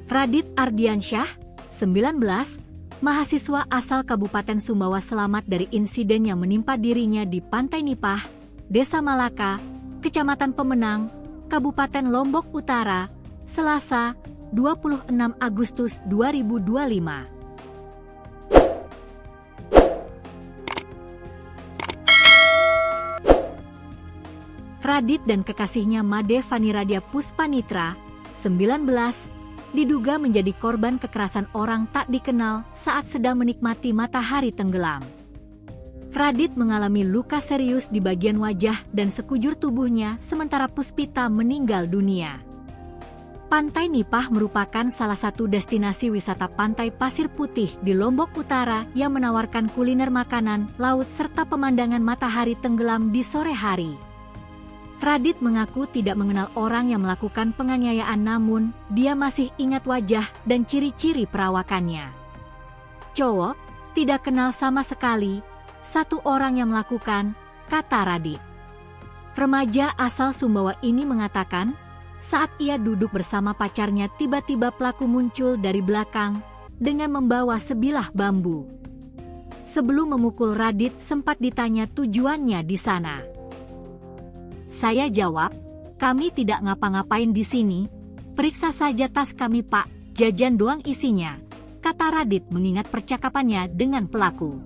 Radit Ardiansyah, 19, mahasiswa asal Kabupaten Sumbawa selamat dari insiden yang menimpa dirinya di Pantai Nipah, Desa Malaka, Kecamatan Pemenang, Kabupaten Lombok Utara, Selasa, 26 Agustus 2025. Radit dan kekasihnya Made Vaniradia Puspanitra, 19, diduga menjadi korban kekerasan orang tak dikenal saat sedang menikmati matahari tenggelam. Radit mengalami luka serius di bagian wajah dan sekujur tubuhnya, sementara Puspita meninggal dunia. Pantai Nipah merupakan salah satu destinasi wisata pantai pasir putih di Lombok Utara yang menawarkan kuliner makanan, laut serta pemandangan matahari tenggelam di sore hari. Radit mengaku tidak mengenal orang yang melakukan penganiayaan, namun dia masih ingat wajah dan ciri-ciri perawakannya. "Cowok, tidak kenal sama sekali, satu orang yang melakukan," kata Radit. Remaja asal Sumbawa ini mengatakan, saat ia duduk bersama pacarnya tiba-tiba pelaku muncul dari belakang dengan membawa sebilah bambu. Sebelum memukul Radit sempat ditanya tujuannya di sana. "Saya jawab, kami tidak ngapa-ngapain di sini, periksa saja tas kami Pak, jajan doang isinya," kata Radit mengingat percakapannya dengan pelaku.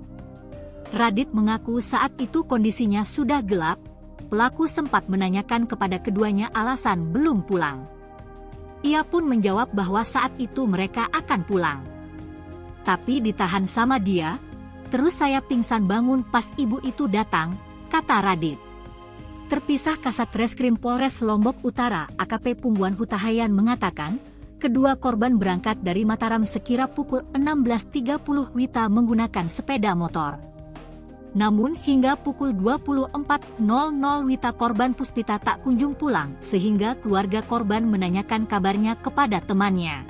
Radit mengaku saat itu kondisinya sudah gelap, pelaku sempat menanyakan kepada keduanya alasan belum pulang. Ia pun menjawab bahwa saat itu mereka akan pulang. "Tapi ditahan sama dia, terus saya pingsan bangun pas ibu itu datang," kata Radit. Terpisah Kasat Reskrim Polres Lombok Utara AKP Pungguan Hutahayan mengatakan, kedua korban berangkat dari Mataram sekira pukul 16.30 WITA menggunakan sepeda motor. Namun hingga pukul 24.00 WITA korban Puspita tak kunjung pulang sehingga keluarga korban menanyakan kabarnya kepada temannya.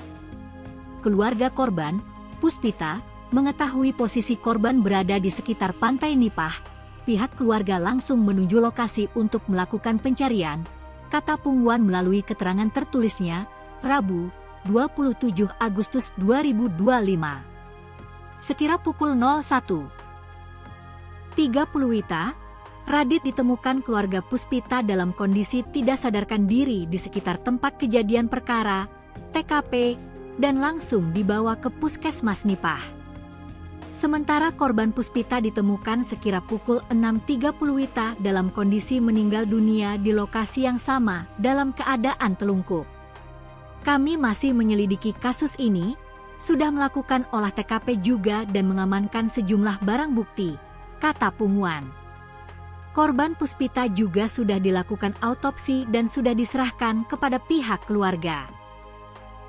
Keluarga korban, Puspita, mengetahui posisi korban berada di sekitar Pantai Nipah. Pihak keluarga langsung menuju lokasi untuk melakukan pencarian, kata Pungguan melalui keterangan tertulisnya, Rabu, 27 Agustus 2025. Sekira pukul 01.30 WITA, Radit ditemukan keluarga Puspita dalam kondisi tidak sadarkan diri di sekitar tempat kejadian perkara, TKP, dan langsung dibawa ke Puskesmas Nipah. Sementara korban Puspita ditemukan sekira pukul 6.30 WITA dalam kondisi meninggal dunia di lokasi yang sama dalam keadaan telungkup. "Kami masih menyelidiki kasus ini, sudah melakukan olah TKP juga dan mengamankan sejumlah barang bukti," kata Pungguan. Korban Puspita juga sudah dilakukan autopsi dan sudah diserahkan kepada pihak keluarga.